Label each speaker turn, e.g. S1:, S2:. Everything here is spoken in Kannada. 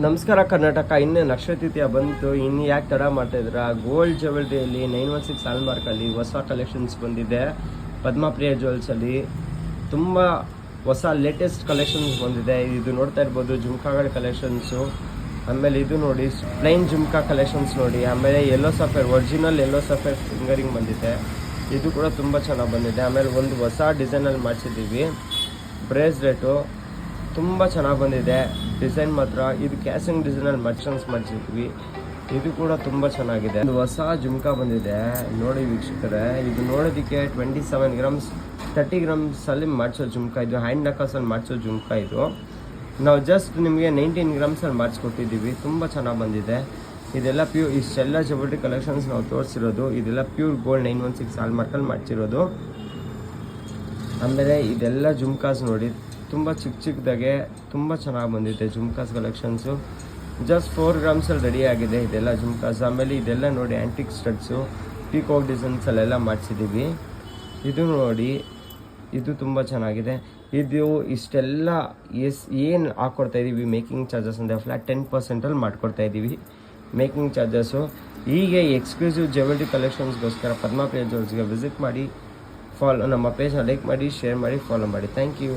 S1: ನಮಸ್ಕಾರ ಕರ್ನಾಟಕ. ಇನ್ನೇ ನಕ್ಷತ್ರಿತೀಯ ಬಂತು, ಇನ್ನು ಯಾಕೆ ತಡ ಮಾಡ್ತಾಯಿದ್ರ? ಗೋಲ್ಡ್ ಜ್ಯುವೆಲ್ರಿಯಲ್ಲಿ 916 ಹಾಲ್ಮಾರ್ಕಲ್ಲಿ ಹೊಸ ಕಲೆಕ್ಷನ್ಸ್ ಬಂದಿದೆ. ಪದ್ಮಪ್ರಿಯ ಜ್ಯುವೆಲ್ಸಲ್ಲಿ ತುಂಬ ಹೊಸ ಲೇಟೆಸ್ಟ್ ಕಲೆಕ್ಷನ್ಸ್ ಬಂದಿದೆ. ಇದು ನೋಡ್ತಾ ಇರ್ಬೋದು, ಜುಮ್ಕಾಗಳ ಕಲೆಕ್ಷನ್ಸು. ಆಮೇಲೆ ಇದು ನೋಡಿ, ಪ್ಲೈನ್ ಜುಮ್ಕಾ ಕಲೆಕ್ಷನ್ಸ್ ನೋಡಿ. ಆಮೇಲೆ yellow sapphire, original yellow sapphire finger ring ಬಂದಿದೆ. ಇದು ಕೂಡ ತುಂಬ ಚೆನ್ನಾಗಿ ಬಂದಿದೆ. ಆಮೇಲೆ ಒಂದು ಹೊಸ ಡಿಸೈನಲ್ಲಿ ಮಾಡಿಸಿದ್ದೀವಿ ಬ್ರೇಸ್ಲೆಟು, ತುಂಬ ಚೆನ್ನಾಗಿ ಬಂದಿದೆ ಡಿಸೈನ್ ಮಾತ್ರ. ಇದು ಕ್ಯಾಸಿಂಗ್ ಡಿಸೈನಲ್ಲಿ ಮರ್ಚನ್ಸ್ ಮಾಡಿಸಿದ್ವಿ, ಇದು ಕೂಡ ತುಂಬ ಚೆನ್ನಾಗಿದೆ. ಒಂದು ಹೊಸ ಜುಮ್ಕಾ ಬಂದಿದೆ ನೋಡಿ ವೀಕ್ಷಕರೇ. ಇದು ನೋಡೋದಕ್ಕೆ 27 ಗ್ರಾಮ್ಸ್ 30 ಗ್ರಾಮ್ಸಲ್ಲಿ ಮಾಡಿಸೋ ಜುಮ್ಕಾ. ಇದು ಹ್ಯಾಂಡ್ ನಕಲ್ಸಲ್ಲಿ ಮಾಡಿಸೋ ಜುಮ್ಕಾ. ಇದು ನಾವು ಜಸ್ಟ್ ನಿಮಗೆ 19 ಗ್ರಾಮ್ಸಲ್ಲಿ ಮಾಡಿಸ್ಕೊಟ್ಟಿದ್ದೀವಿ. ತುಂಬ ಚೆನ್ನಾಗಿ ಬಂದಿದೆ. ಇದೆಲ್ಲ ಇಷ್ಟೆಲ್ಲ ಜ್ಯುವೆಲ್ರಿ ಕಲೆಕ್ಷನ್ಸ್ ನಾವು ತೋರಿಸಿರೋದು. ಇದೆಲ್ಲ ಪ್ಯೂರ್ ಗೋಲ್ಡ್ 916 ಹಾಲ್ಮಾರ್ಕಲ್ಲಿ ಮಾಡಿಸಿರೋದು. ಆಮೇಲೆ ಇದೆಲ್ಲ ಜುಮ್ಕಾಸ್ ನೋಡಿ, ತುಂಬ ಚಿಕ್ಕದಾಗೆ ತುಂಬ ಚೆನ್ನಾಗಿ ಬಂದಿದೆ ಜುಮ್ಕಾಸ್ ಕಲೆಕ್ಷನ್ಸು. ಜಸ್ಟ್ 4 ಗ್ರಾಮ್ಸಲ್ಲಿ ರೆಡಿ ಆಗಿದೆ ಇದೆಲ್ಲ ಜುಮ್ಕಾಸ್. ಆಮೇಲೆ ಇದೆಲ್ಲ ನೋಡಿ ಆ್ಯಂಟಿಕ್ ಸ್ಟಡ್ಸು, ಪೀಕಾಕ್ ಡಿಸೈನ್ಸಲ್ಲೆಲ್ಲ ಮಾಡಿಸಿದ್ದೀವಿ. ಇದು ನೋಡಿ, ಇದು ತುಂಬ ಚೆನ್ನಾಗಿದೆ. ಇದು ಇಷ್ಟೆಲ್ಲ ಏನು ಹಾಕ್ಕೊಡ್ತಾಯಿದ್ದೀವಿ ಮೇಕಿಂಗ್ ಚಾರ್ಜಸ್ ಅಂದರೆ ಫ್ಲಾಟ್ 10%ಅಲ್ಲಿ ಮಾಡ್ಕೊಡ್ತಾಯಿದ್ದೀವಿ ಮೇಕಿಂಗ್ ಚಾರ್ಜಸ್ಸು. ಹೀಗೆ ಎಕ್ಸ್ಕ್ಲೂಸಿವ್ ಜ್ಯುವೆಲ್ರಿ ಕಲೆಕ್ಷನ್ಸ್ಗೋಸ್ಕರ ಪದ್ಮಪ್ರಿಯ ಜ್ಯುವೆಲ್ಸ್ಗೆ ವಿಸಿಟ್ ಮಾಡಿ. ನಮ್ಮ ಪೇಜ್ನ ಲೈಕ್ ಮಾಡಿ, ಶೇರ್ ಮಾಡಿ, ಫಾಲೋ ಮಾಡಿ. Thank you.